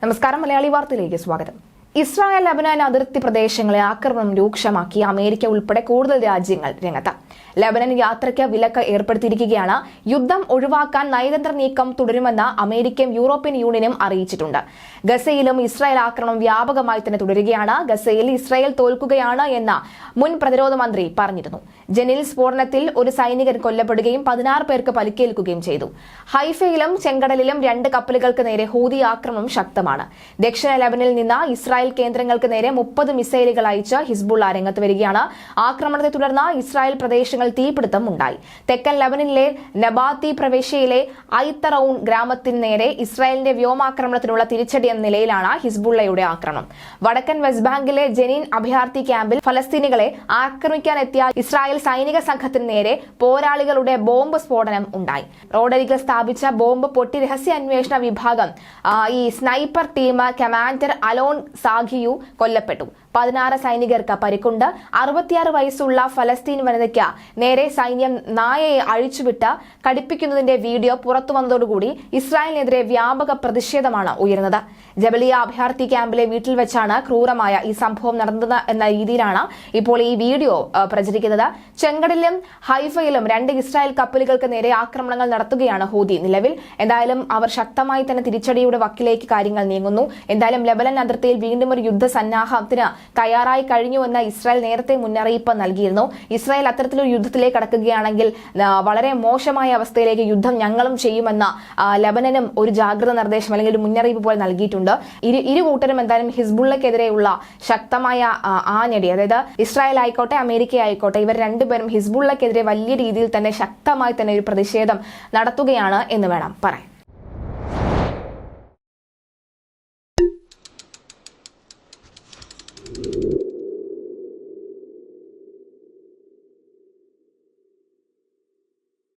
നമസ്കാരം. മലയാളി വാർത്തയിലേക്ക് സ്വാഗതം. ഇസ്രായേൽ ലബനാൻ അതിർത്തി പ്രദേശങ്ങളെ ആക്രമണം രൂക്ഷമാക്കി അമേരിക്ക ഉൾപ്പെടെ കൂടുതൽ രാജ്യങ്ങൾ രംഗത്ത്. ലബനൻ യാത്രയ്ക്ക് വിലക്ക് ഏർപ്പെടുത്തിയിരിക്കുകയാണ്. യുദ്ധം ഒഴിവാക്കാൻ നയതന്ത്ര നീക്കം തുടരുമെന്ന് അമേരിക്കയും യൂറോപ്യൻ യൂണിയനും അറിയിച്ചിട്ടുണ്ട്. ഗസയിലും ഇസ്രായേൽ ആക്രമണം വ്യാപകമായി തന്നെ തുടരുകയാണ്. ഗസയിൽ ഇസ്രായേൽ തോൽക്കുകയാണ് എന്ന് മുൻ പ്രതിരോധ മന്ത്രി പറഞ്ഞിരുന്നു. ജനിൽ സ്ഫോടനത്തിൽ ഒരു സൈനികൻ കൊല്ലപ്പെടുകയും 16 പേർക്ക് പരിക്കേൽക്കുകയും ചെയ്തു. ഹൈഫയിലും ചെങ്കടലിലും 2 കപ്പലുകൾക്ക് നേരെ ഹൂതി ആക്രമണം ശക്തമാണ്. ദക്ഷിണ ലബനിൽ നിന്ന് ഇസ്രായേൽ കേന്ദ്രങ്ങൾക്ക് നേരെ 30 മിസൈലുകൾ അയച്ച് ഹിസ്ബുള്ള രംഗത്ത് വരികയാണ്. ആക്രമണത്തെ തുടർന്ന് ഇസ്രായേൽ പ്രദേശങ്ങൾ തീപിടുത്തം ഉണ്ടായി. തെക്കൻ ലബനിലെ നബാത്തി പ്രവിശ്യയിലെ ഐത്തറൌൺ ഗ്രാമത്തിന് നേരെ ഇസ്രായേലിന്റെ വ്യോമാക്രമണത്തിനുള്ള തിരിച്ചടി എന്ന നിലയിലാണ് ഹിസ്ബുള്ളയുടെ ആക്രമണം. വടക്കൻ വെസ്റ്റ് ബാങ്കിലെ ജനീൻ അഭയാർത്ഥി ക്യാമ്പിൽ ഫലസ്തീനികളെ ആക്രമിക്കാനെത്തിയ ഇസ്രായേൽ സൈനിക സംഘത്തിന് നേരെ പോരാളികളുടെ ബോംബ് സ്ഫോടനം ഉണ്ടായി. റോഡരികിൽ സ്ഥാപിച്ച ബോംബ് പൊട്ടി രഹസ്യാന്വേഷണ വിഭാഗം ഈ സ്നൈപ്പർ ടീം കമാൻഡർ അലോൺ സാഖിയു കൊല്ലപ്പെട്ടു. 16 സൈനികർക്ക് പരിക്കുണ്ട്. 66 വയസ്സുള്ള ഫലസ്തീൻ വനിതയ്ക്ക് നേരെ സൈന്യം നായയെ അഴിച്ചുവിട്ട് കടിപ്പിക്കുന്നതിന്റെ വീഡിയോ പുറത്തു വന്നതോടുകൂടി ഇസ്രായേലിനെതിരെ വ്യാപക പ്രതിഷേധമാണ് ഉയർന്നത്. ജബലിയ അഭയാർത്ഥി ക്യാമ്പിലെ വീട്ടിൽ വെച്ചാണ് ക്രൂരമായ ഈ സംഭവം നടന്നത് എന്ന രീതിയിലാണ് ഇപ്പോൾ ഈ വീഡിയോ പ്രചരിക്കുന്നത്. ചെങ്കടലിലും ഹൈഫയിലും 2 ഇസ്രായേൽ കപ്പലുകൾക്ക് നേരെ ആക്രമണങ്ങൾ നടത്തുകയാണ് ഹൂതി. നിലവിൽ എന്തായാലും അവർ ശക്തമായി തന്നെ തിരിച്ചടിയുടെ വക്കിലേക്ക് കാര്യങ്ങൾ നീങ്ങുന്നു. എന്തായാലും ലബനൻ അതിർത്തിയിൽ വീണ്ടും ഒരു യുദ്ധസന്നാഹത്തിന് തയ്യാറായി കഴിഞ്ഞുവെന്ന് ഇസ്രായേൽ നേരത്തെ മുന്നറിയിപ്പ് നൽകിയിരുന്നു. ഇസ്രായേൽ അത്തരത്തിലൊരു യുദ്ധത്തിലേക്ക് കടക്കുകയാണെങ്കിൽ വളരെ മോശമായ അവസ്ഥയിലേക്ക് യുദ്ധം ഞങ്ങളും ചെയ്യുമെന്ന് ലബനനും ഒരു ജാഗ്രത നിർദ്ദേശം അല്ലെങ്കിൽ ഒരു മുന്നറിയിപ്പ് പോലെ നൽകിയിട്ടുണ്ട്. ഇരു കൂട്ടരും എന്തായാലും ഹിസ്ബുള്ളക്കെതിരെയുള്ള ശക്തമായ ആഞ്ഞടി, അതായത് ഇസ്രായേൽ ആയിക്കോട്ടെ അമേരിക്ക ആയിക്കോട്ടെ, ഇവർ രണ്ടുപേരും ഹിസ്ബുള്ളക്കെതിരെ വലിയ രീതിയിൽ തന്നെ ശക്തമായി തന്നെ ഒരു പ്രതിഷേധം നടത്തുകയാണ് എന്ന് വേണം പറയാൻ.